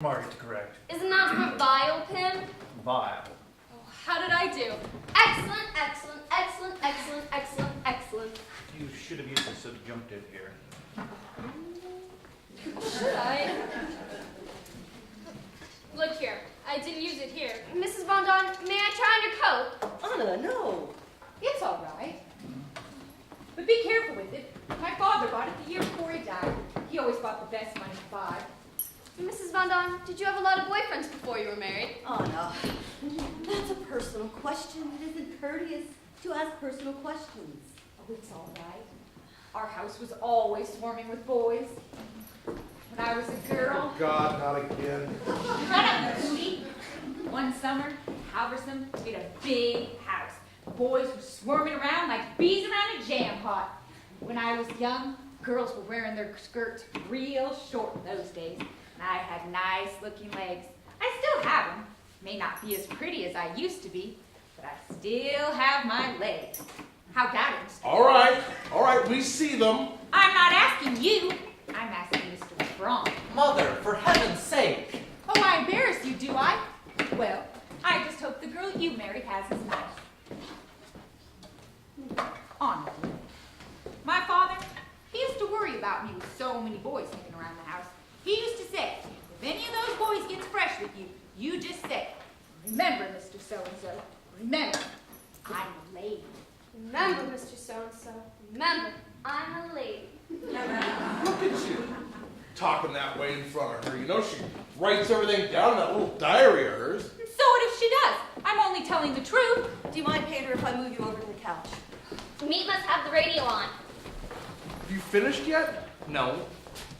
Margaret's correct. Isn't algebra vile, Pim? Vile. Oh, how did I do? Excellent, excellent, excellent, excellent, excellent, excellent. You should have used the subjunctive here. Should I? Look here, I didn't use it here. Mrs. Von Don, may I try on your coat? Anna, no. It's all right. But be careful with it. My father bought it the year before he died. He always bought the best money to buy. Mrs. Von Don, did you have a lot of boyfriends before you were married? Anna, that's a personal question. It isn't courteous to ask personal questions. Oh, it's all right. Our house was always swarming with boys. When I was a girl... Oh, God, not again. Shut up, Moody. One summer, Halverson made a big house. Boys were swarming around like bees around a jam pot. When I was young, girls were wearing their skirts real short in those days. And I had nice-looking legs. I still have them. May not be as pretty as I used to be, but I still have my legs. How about it, Mr. All right, we see them. I'm not asking you. I'm asking Mr. Braun. Mother, for heaven's sake! Oh, I embarrass you, do I? Well, I just hope the girl you married has as nice. Honestly. My father, he used to worry about me with so many boys hanging around the house. He used to say, if any of those boys gets fresh with you, you just say, remember, Mr. So-and-so, remember, I'm a lady. Remember, Mr. So-and-so, remember, I'm a lady. Look at you, talking that way in front of her. You know she writes everything down in that little diary of hers. So what if she does? I'm only telling the truth. Do you mind, Pater, if I move you over to the couch? Meat must have the radio on. Have you finished yet? No.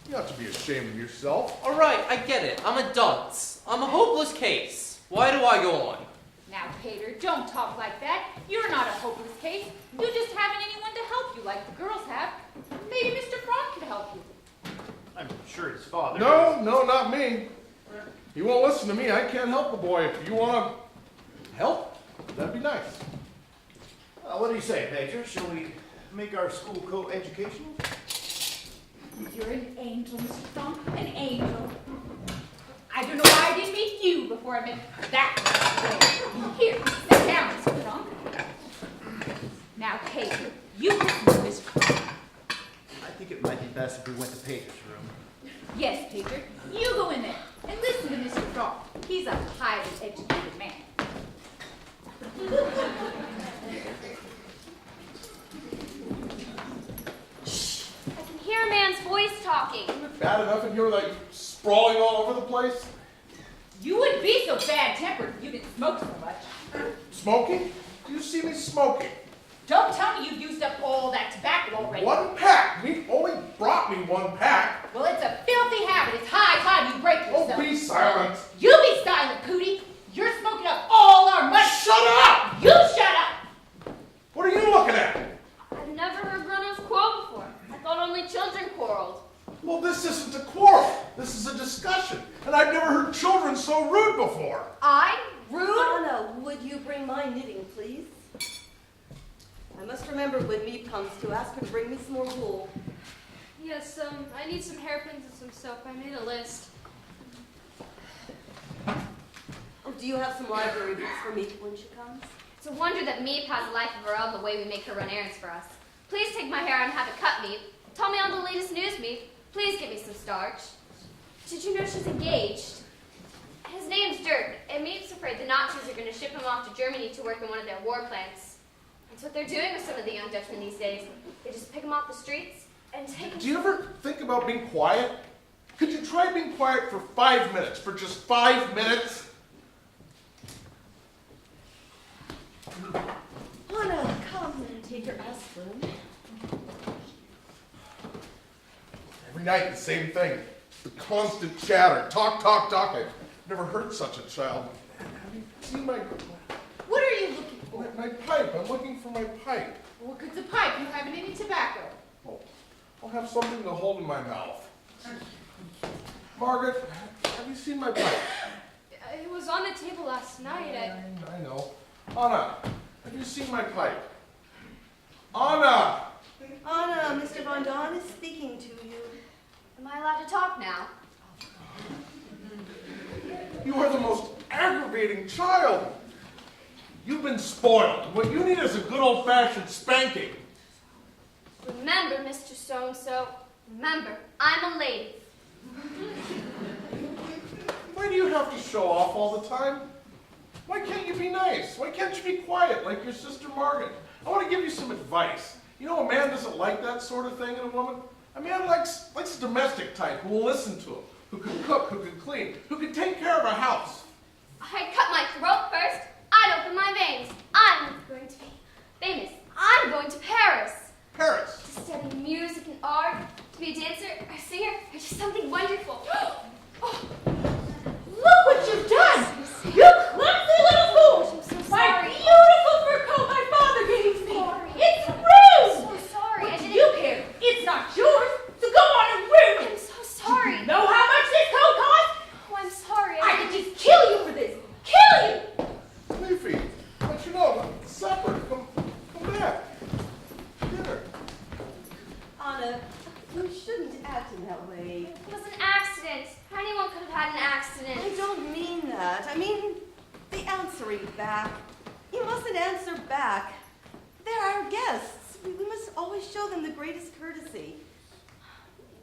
You ought to be ashamed of yourself. Alright, I get it. I'm a dunce. I'm a hopeless case. Why do I go on? Now, Pater, don't talk like that. You're not a hopeless case. You just haven't anyone to help you like the girls have. Maybe Mr. Braun could help you. I'm sure his father. No, not me. He won't listen to me. I can't help the boy. If you want to help, that'd be nice. What do you say, Major? Shall we make our school co-educational? You're an angel, Mr. Braun. An angel. I don't know why I didn't meet you before I met that man. Here, sit down, Mr. Braun. Now, Pater, you listen to Mr. Braun. I think it might be best if we went to Pater's room. Yes, Pater, you go in there and listen to Mr. Braun. He's a highly educated man. I can hear a man's voice talking. Isn't it bad enough in here without you sprawling all over the place? You wouldn't be so bad-tempered if you didn't smoke so much. Smoking? Do you see me smoking? Don't tell me you've used up all that tobacco already. One pack. Me only brought me one pack. Well, it's a filthy habit. It's high time you break Oh, yourself. be silent. You be silent, Cootie. You're smoking up all our money. Shut up! You shut up. What are you looking at? I've never heard grown-ups quarrel before. I thought only children quarreled. Well, this isn't a quarrel. This is a discussion. And I've never heard children so rude before. Rude? Anna, would you bring my knitting, please? I must remember when Meep comes to ask her to bring me some more wool. Yes, I need some hairpins and some soap. I made a list. Oh, do you have some library books for Meep when she comes? It's a wonder that Meep has a life of her own the way we make her run errands for us. Please take my hair and have it cut, Meep. Tell me all the latest news, Meep. Please give me some starch. Did you know she's engaged? His name's Dirk, and Meep's afraid the Nazis are going to ship him off to Germany to work in one of their war plants. That's what they're doing with some of the young Dutchmen these days. They just pick them off the streets and take them. Do you ever think about being quiet? Could you try being quiet for 5 minutes? For just 5 minutes? Anna, come and take your aspirin. Every night the same thing. The constant chatter. Talk. I've never heard such a child. Have you seen my What are you looking for? my pipe? I'm looking for my pipe. What good's a pipe? You haven't any tobacco. Oh, I'll have something to hold in my mouth. Margaret, have you seen my pipe? It was on the table last night. I know. Anna, have you seen my pipe? Anna! Anna, Mr. Von Don is speaking to you. Am I allowed to talk now? You are the most aggravating child. You've been spoiled. What you need is a good old-fashioned spanking. Remember, Mr. So-and-so, remember, I'm a lady. Why do you have to show off all the time? Why can't you be nice? Why can't you be quiet like your sister Margaret? I want to give you some advice. You know, a man doesn't like that sort of thing in a woman. A man likes a domestic type who will listen to him, who can cook, who can clean, who can take care of a house. I'd cut my throat first. I'd open my veins. I'm going to be famous. I'm going to Paris. Paris. To study music and art, to be a dancer, a singer, or just something wonderful. Oh, Look what you've done! You clumsy little fool! I'm so My sorry. beautiful fur coat my father gave me! Sorry. It's I'm rude! so sorry. I What do didn't. you care? It's not yours, so go on and ruin I'm it! so sorry. Know how much this coat costs? Oh, I'm sorry. I could just kill you for this! Kill you! Leafy, don't you know? Supper. Come back. Dinner. Anna, you shouldn't act in that way. It was an accident. Anyone could have had an accident. I don't mean that. I mean the answering back. You mustn't answer back. They're our guests. We must always show them the greatest courtesy.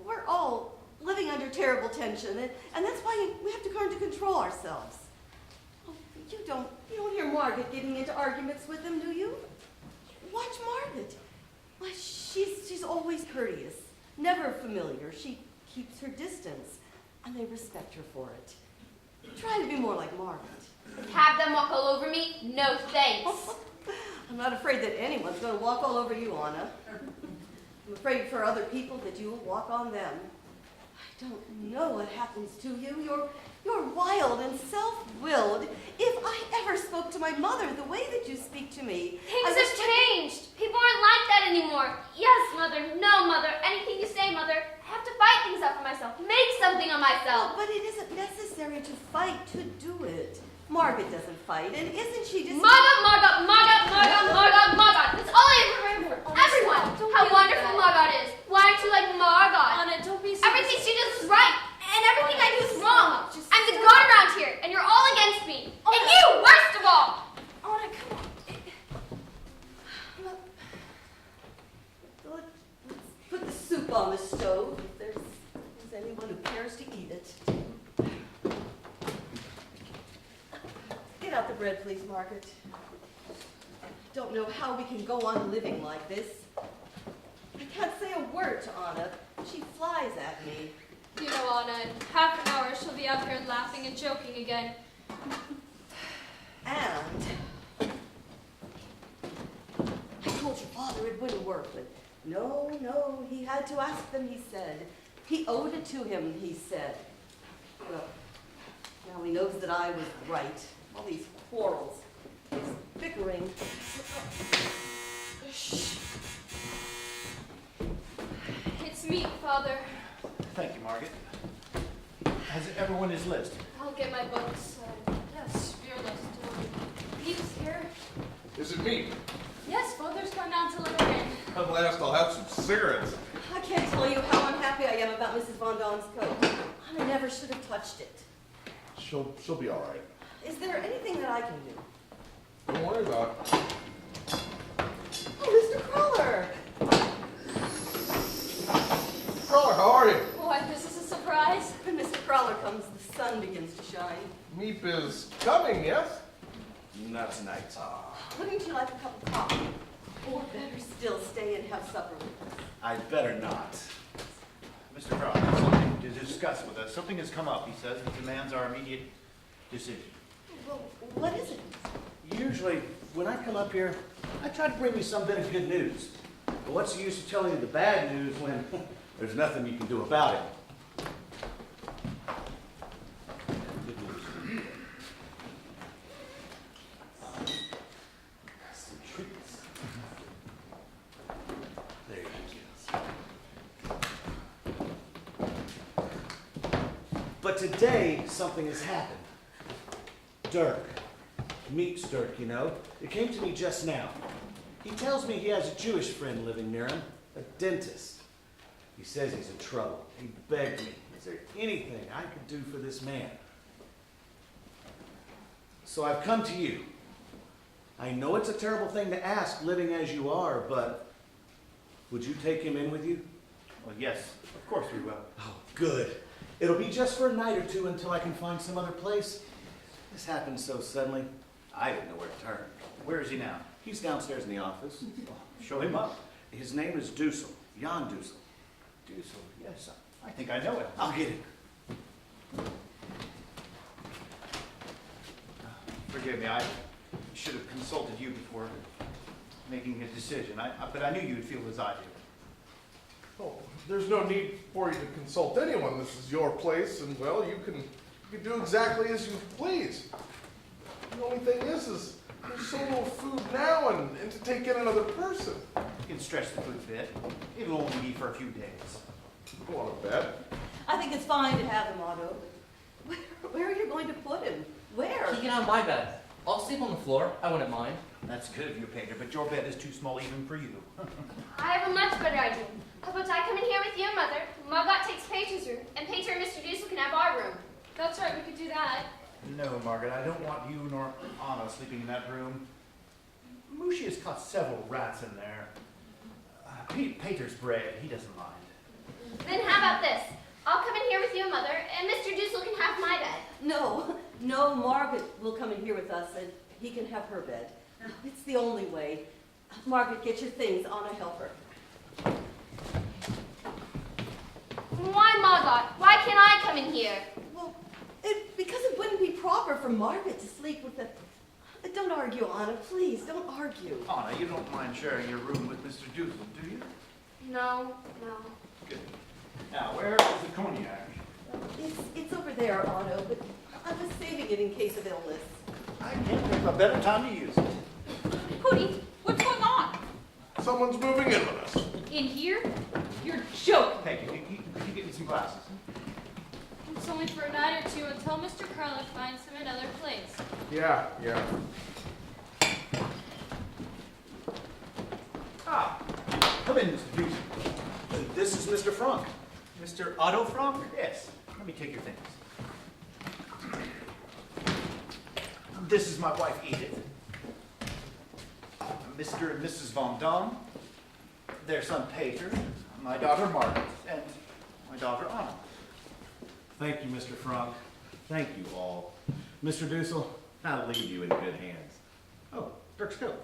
We're all living under terrible tension, and that's why we have to learn to control ourselves. Oh, you don't hear Margaret getting into arguments with them, do you? Watch Margaret. Why, she's always courteous, never familiar. She keeps her distance, and they respect her for it. Try to be more like Margaret. Have them walk all over me? No thanks. I'm not afraid that anyone's going to walk all over you, Anna. I'm afraid for other people that you will walk on them. I don't know what happens to you. You're wild and self-willed. If I ever spoke to my mother the way that you speak to me, Things have changed. People aren't like that anymore. Yes, Mother. No, Mother. Anything you say, Mother. I have to fight things up for myself. Make something of myself. But it isn't necessary to fight to do it. Margaret doesn't fight, and isn't she just... Margot. That's all I ever remember. Everyone. How wonderful Margot is. Why aren't you like Margot? Anna, don't be so... Everything she does is right, and everything I do is wrong. I'm the god around here, and you're all against me. And you, worst of all. Anna, come on. Let's put the soup on the stove if there's anyone who cares to eat it. Get out the bread, please, Margaret. I don't know how we can go on living like this. I can't say a word to Anna. She flies at me. You know, Anna, in half an hour she'll be up here laughing and joking again. And I told your father it wouldn't work, but no, he had to ask them, he said. He owed it to him, he said. Well, now he knows that I was right. All these quarrels, this bickering. It's me, Father. Thank you, Margaret. Has everyone his list? I'll get my books. Yes, your list. Pete's here. Is it me? Yes, Father's gone down to let her in. At last I'll have some cigarettes. I can't tell you how unhappy I am about Mrs. Von Dawn's coat. Anna never should have touched it. She'll be all right. Is there anything that I can do? Don't worry about it. Oh, Mr. Crawler! Crawler, how are you? Why, this is a surprise. When Mr. Crawler comes, the sun begins to shine. Meep is coming, yes? Not tonight. Wouldn't you like a cup of coffee? Or better still, stay and have supper with us. I'd better not. Mr. Crowder has something to discuss with us. Something has come up, he says, that demands our immediate decision. Well, what is it? Usually, when I come up here, I try to bring you some bit of good news. But what's the use of telling you the bad news when there's nothing you can do about it? Good news for you. Some treats. There you go. But today, something has happened. Dirk. Meets Dirk, you know. It came to me just now. He tells me he has a Jewish friend living near him, a dentist. He says he's in trouble. He begged me, is there anything I could do for this man? So I've come to you. I know it's a terrible thing to ask, living as you are, but would you take him in with you? Well, yes, of course we will. Oh, good. It'll be just for a night or two until I can find some other place. This happened so suddenly, I didn't know where to turn. Where is he now? He's downstairs in the office. Show him up. His name is Dussel, Jan Dussel. Dussel, yes, I think I know it. I'll get him. Forgive me, I should have consulted you before making a decision. But I knew you'd feel as I do. Oh, there's no need for you to consult anyone. This is your place, and well, you can do exactly as you please. The only thing is there's so little food now, and to take in another person. You can stretch the food a bit. It'll only be for a few days. Go on to bed. I think it's fine to have him, Otto. Where are you going to put him? Where? He can have my bed. I'll sleep on the floor. I wouldn't mind. That's good of you, Peter, but your bed is too small even for you. I have a much better idea. How about I come in here with you, Mother? Margot takes Peter's room, and Peter and Mr. Dussel can have our room. That's right, we could do that. No, Margaret, I don't want you nor Anna sleeping in that room. Mushi has caught several rats in there. Peter's brave. He doesn't mind. Then how about this? I'll come in here with you, Mother, and Mr. Dussel can have my bed. No, Margaret will come in here with us, and he can have her bed. It's the only way. Margaret, get your things. Anna, help her. Why, Margot? Why can't I come in here? Well, because it wouldn't be proper for Margaret to sleep with the... Don't argue, Anna, please, don't argue. Anna, you don't mind sharing your room with Mr. Dussel, do you? No. Good. Now, where is the cognac? It's over there, Otto, but I was saving it in case of illness. I can't think of a better time to use it. Hootie, what's going on? Someone's moving in with us. In here? You're joking. Hey, can you get me some glasses? It's only for a night or two until Mr. Carlick finds him another place. Yeah. Ah, come in, Mr. Dussel. This is Mr. Frank. Mr. Otto Frank? Yes. Let me take your things. This is my wife, Edith. Mr. and Mrs. Von Dam. Their son, Peter. My daughter, Margaret. And my daughter, Anna. Thank you, Mr. Frank. Thank you all. Mr. Dussel, I'll leave you in good hands. Oh, Dirk's coat.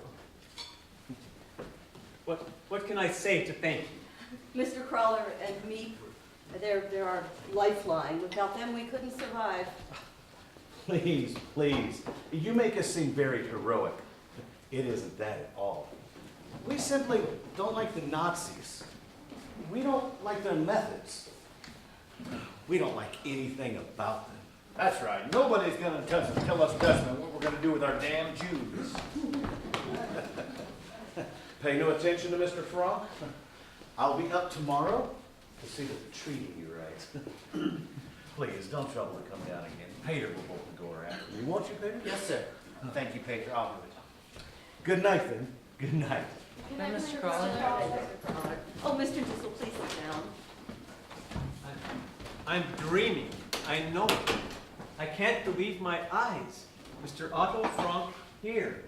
What can I say to thank you? Mr. Crawler and me, they're our lifeline. Without them, we couldn't survive. Please. You make us seem very heroic. It isn't that at all. We simply don't like the Nazis. We don't like their methods. We don't like anything about them. That's right. Nobody's going to tell us Dutchmen what we're going to do with our damn Jews. Pay no attention to Mr. Frank. I'll be up tomorrow to see that the treaty you right. Please, don't trouble to come down again. Peter will bolt the door after me. Won't you, Peter? Yes, sir. Thank you, Peter. I'll do it. Good night, then. Good night. Good night, Mr. Mr. Carlick. Carlick. Oh, Mr. Dussel, please sit down. I'm dreaming. I know it. I can't believe my eyes. Mr. Otto Frank here.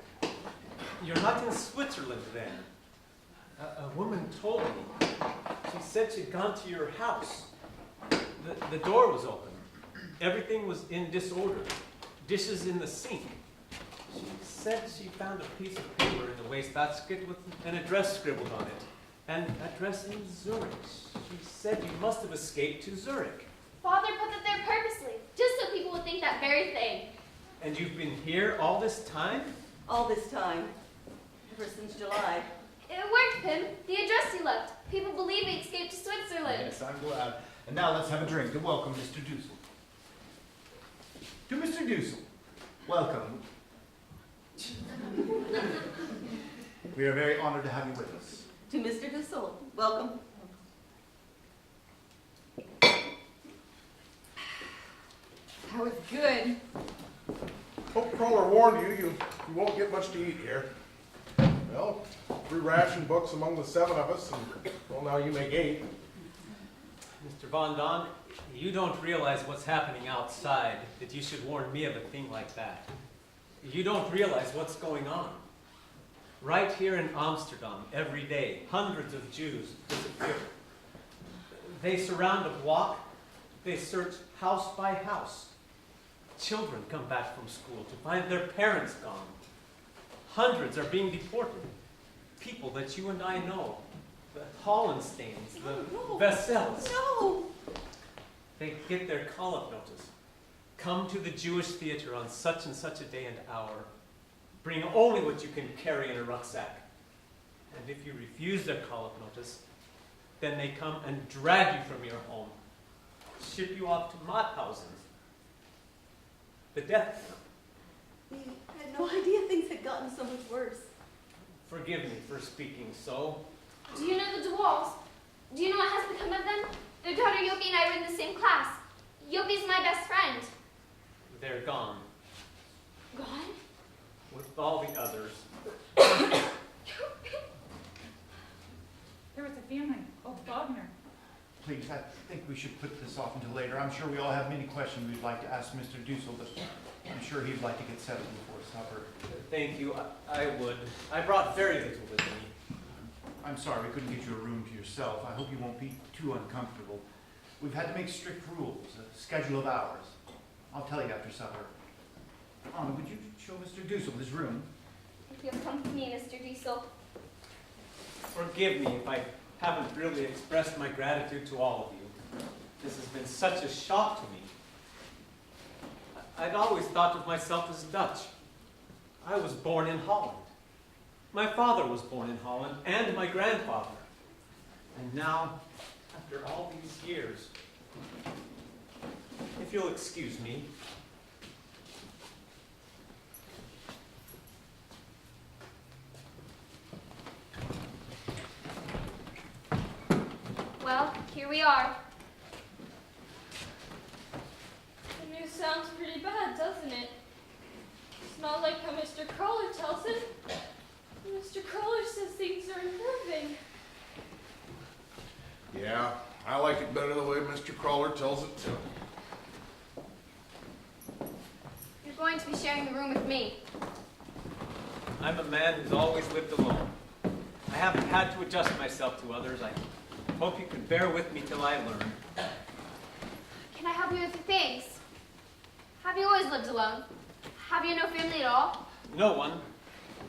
You're not in Switzerland then. A woman told me. She said she'd gone to your house. The door was open. Everything was in disorder. Dishes in the sink. She said she found a piece of paper in the wastebasket with an address scribbled on it. An address in Zurich. She said you must have escaped to Zurich. Father put that there purposely, just so people would think that very thing. And you've been here all this time? All this time, ever since July. It worked, Pim. The address he left. People believe he escaped to Switzerland. Yes, I'm glad. And now let's have a drink to welcome Mr. Dussel. To Mr. Dussel, welcome. We are very honored to have you with us. To Mr. Dussel, welcome. That was good. Hope Crawler warned you, you won't get much to eat here. Well, 3 ration books among the 7 of us, and well, now you make 8. Mr. Von Don, you don't realize what's happening outside, that you should warn me of a thing like that. You don't realize what's going on. Right here in Amsterdam, every day, hundreds of Jews disappear. They surround a block. They search house by house. Children come back from school to find their parents gone. Hundreds are being deported. People that you and I know. The Hollensteins, the No. Vessels. No! They get their call-up notice. Come to the Jewish theater on such and such a day and hour. Bring only what you can carry in a rucksack. And if you refuse their call-up notice, then they come and drag you from your home, ship you off to Mauthausen, the death camp. We had no idea things had gotten so much worse. Forgive me for speaking so. Do you know the DeWalls? Do you know what has become of them? Their daughter Yopi and I were in the same class. Yopi's my best friend. They're gone, Gone? with all the others. There was a family. Oh, Wagner. Please, I think we should put this off until later. I'm sure we all have many questions we'd like to ask Mr. Dussel, but I'm sure he'd like to get settled before supper. Thank you, I would. I brought very little with me. I'm sorry we couldn't get you a room to yourself. I hope you won't be too uncomfortable. We've had to make strict rules, a schedule of hours. I'll tell you after supper. Anna, would you show Mr. Dussel his room? If you'll come with me, Mr. Diesel. Forgive me if I haven't really expressed my gratitude to all of you. This has been such a shock to me. I'd always thought of myself as Dutch. I was born in Holland. My father was born in Holland, and my grandfather. And now, after all these years, if you'll excuse me. Well, here we are. The news sounds pretty bad, doesn't it? It's not like how Mr. Crawler tells it. Mr. Crawler says things are improving. Yeah, I like it better the way Mr. Crawler tells it too. You're going to be sharing the room with me. I'm a man who's always lived alone. I haven't had to adjust myself to others. I hope you can bear with me till I learn. Can I help you with your things? Have you always lived alone? Have you no family at all? No one.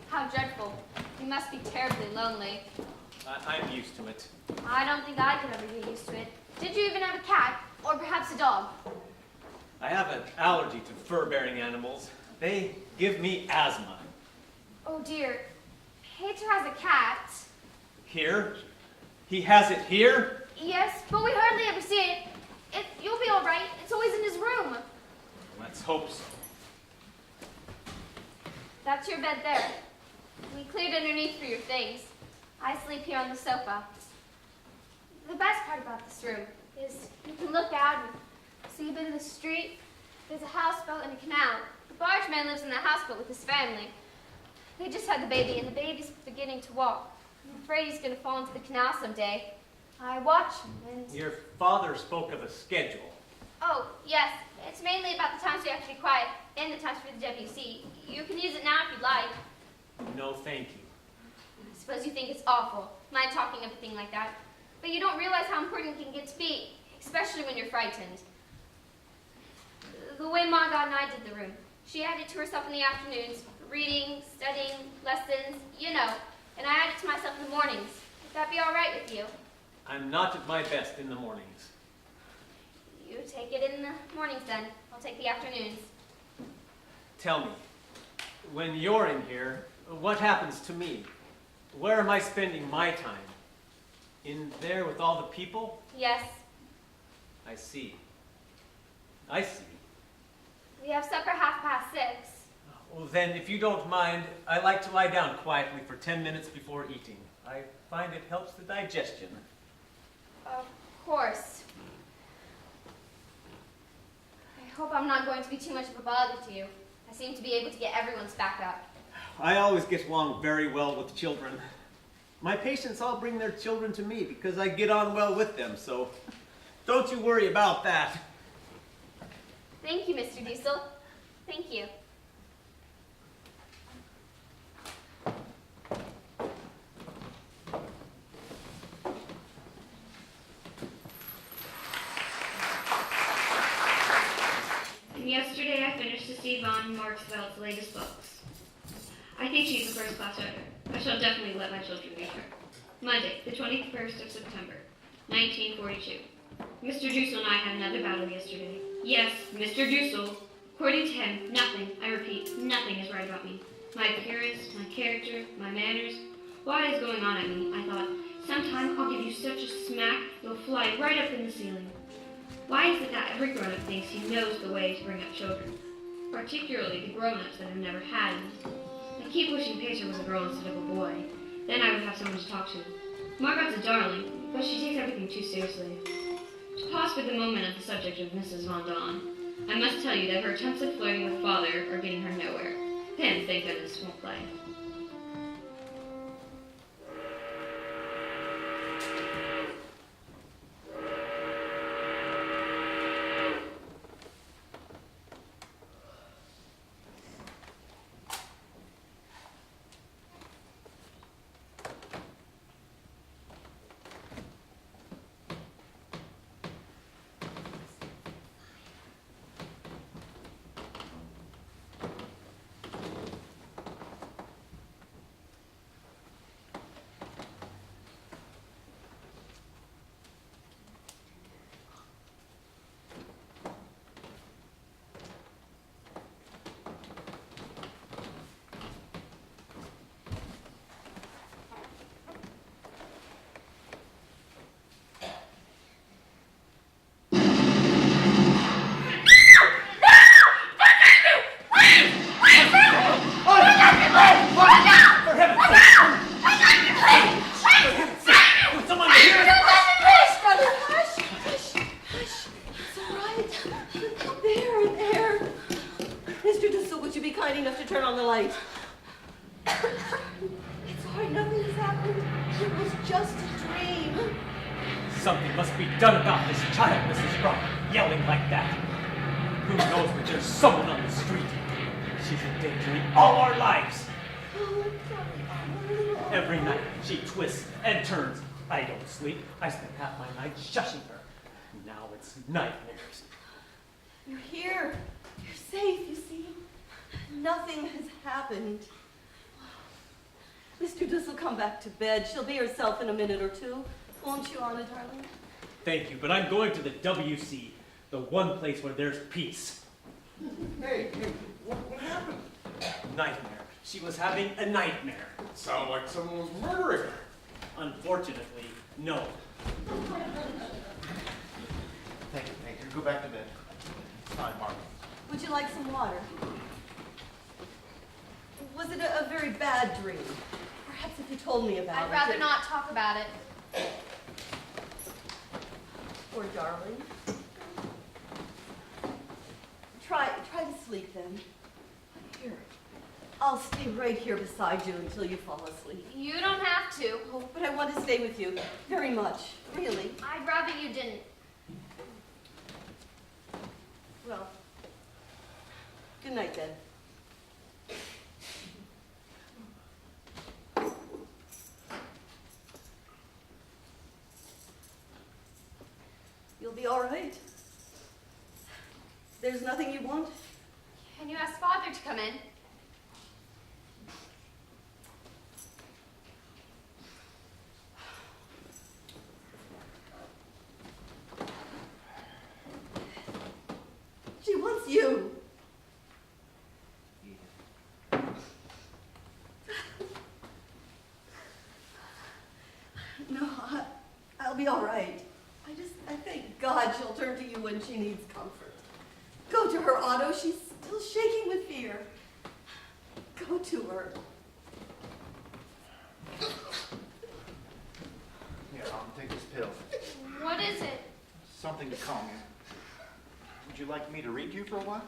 How dreadful. You must be terribly lonely. I'm used to it. I don't think I could ever get used to it. Did you even have a cat? Or perhaps a dog? I have an allergy to fur-bearing animals. They give me asthma. Oh dear. Peter has a cat. Here? He has it here? Yes, but we hardly ever see it. You'll be all right. It's always in his room. Let's hope so. That's your bed there. We cleared underneath for your things. I sleep here on the sofa. The best part about this room is you can look out and see a bit of the street. There's a houseboat and a canal. The bargeman lives in the houseboat with his family. They just had the baby, and the baby's beginning to walk. I'm afraid he's going to fall into the canal someday. I watch him, and... Your father spoke of a schedule. Oh, yes. It's mainly about the times we have to be quiet and the times for the WC. You can use it now if you'd like. No, thank you. I suppose you think it's awful, my talking of a thing like that. But you don't realize how important it can get to be, especially when you're frightened. The way Margot and I did the room. She had it to herself in the afternoons, reading, studying, lessons, you know. And I had it to myself in the mornings. Would that be all right with you? I'm not at my best in the mornings. You take it in the mornings then. I'll take the afternoons. Tell me, when you're in here, what happens to me? Where am I spending my time? In there with all the people? Yes, I see. I see. we have supper 6:30. Well, then, if you don't mind, I like to lie down quietly for 10 minutes before eating. I find it helps the digestion. Of course. I hope I'm not going to be too much of a bother to you. I seem to be able to get everyone's back up. I always get along very well with children. My patients all bring their children to me because I get on well with them, so don't you worry about that. Thank you, Mr. Diesel. Thank you. Yesterday I finished Steve von Marksveld's latest books. I think she's a first-class writer. I shall definitely let my children read her. Monday, the 21st of September, 1942. Mr. Dussel and I had another battle yesterday. Yes, Mr. Dussel. According to him, nothing, I repeat, nothing is right about me. My appearance, my character, my manners. What is going on at me? I thought, sometime I'll give you such a smack, you'll fly right up in the ceiling. Why is it that every grown-up thinks he knows the way to bring up children? Particularly the grown-ups that have never had any. I keep wishing Pacer was a girl instead of a boy. Then I would have someone to talk to. Margot's a darling, but she takes everything too seriously. To pause for the moment at the subject of Mrs. Von Dawn, I must tell you that her attempts at flirting with father are getting her nowhere. Pim, thank goodness, won't play. Something must be done about this child, Mrs. Rock, yelling like that. Who knows that there's someone on the street? She's endangering all our lives. Every night she twists and turns. I don't sleep. I spend half my night shushing her. Now it's nightmares. You're here. You're safe, you see. Nothing has happened. Mr. Dussel, come back to bed. She'll be herself in a minute or two. Won't you, Anna, darling? Thank you, but I'm going to the WC, the one place where there's peace. Hey, what happened? Nightmare. She was having a nightmare. It sounded like someone was murdering her. Unfortunately, no. Thank you, Pacer. Go back to bed. Fine, Margaret. Would you like some water? Was it a very bad dream? Perhaps if you told me about it. I'd rather not talk about it. Poor darling. Try to sleep then. Here. I'll stay right here beside you until you fall asleep. You don't have to. Oh, but I want to stay with you very much, really. I'd rather you didn't. Well, good night then. You'll be all right. There's nothing you want? Can you ask Father to come in? She wants you. No, I'll be all right. I thank God she'll turn to you when she needs comfort. Go to her, Otto. She's still shaking with fear. Go to her. Here, I'll take this pill. What is it? Something to calm you. Would you like me to read to you for a while?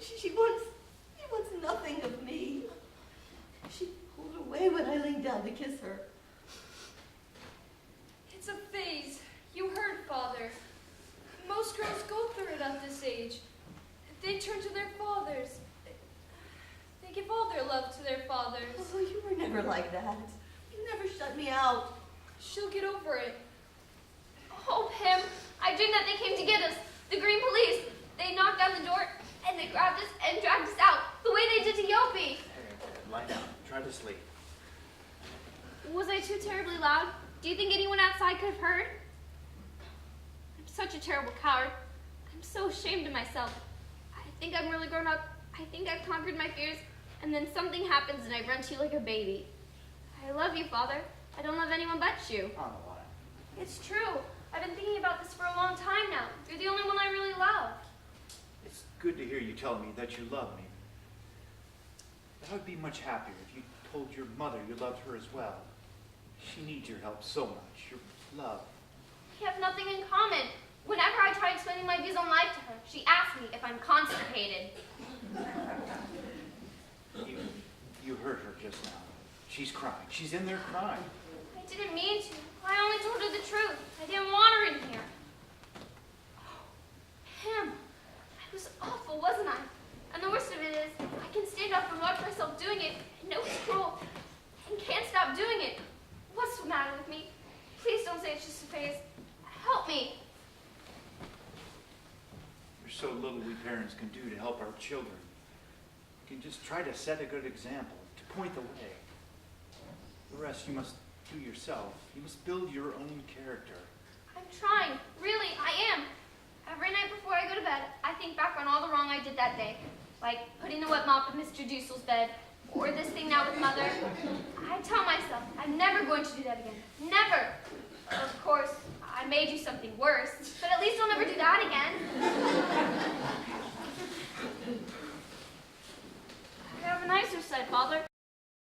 She wants nothing of me. She pulled away when I leaned down to kiss her. It's a phase. You heard, Father. Most girls go through it at this age. They turn to their fathers. They give all their love to their fathers. Oh, you were never like that. You never shut me out. She'll get over it. Oh, Pim, I dreamed that they came to get us. The Green Police. They They knocked on the door and they grabbed us and dragged us out the way they did to Yopi. Lie down. Try to sleep. Was I too terribly loud? Do you think anyone outside could have heard? I'm such a terrible coward. I'm so ashamed of myself. I think I'm really grown up. I think I've conquered my fears. And then something happens and I run to you like a baby. I love you, Father. I don't love anyone but you. It's true. I've been thinking about this for a long time now. You're the only one I really love. It's good to hear you tell me that you love me. But I would be much happier if you told your mother you loved her as well. She needs your help so much, your love. We have nothing in common. Whenever I try explaining my views on life to her, she asks me if I'm constipated. You heard her just now. She's crying. She's in there crying. I didn't mean to. I only told her the truth. I didn't want her in here. Him. I was awful, wasn't I? And the worst of it is, I can stand up and watch myself doing it and know it's cruel and can't stop doing it. What's the matter with me? Please don't say it's just a phase. Help me. There's so little we parents can do to help our children. You can just try to set a good example, to point the way. The rest you must do yourself. You must build your own character. I'm trying. Really, I am. Every night before I go to bed, I think back on all the wrong I did that day. Like putting the wet mop in Mr. Deucel's bed, or this thing now with Mother. I tell myself I'm never going to do that again. Never. Of course, I may do something worse, but at least I'll never do that again. I have a nicer side, Father.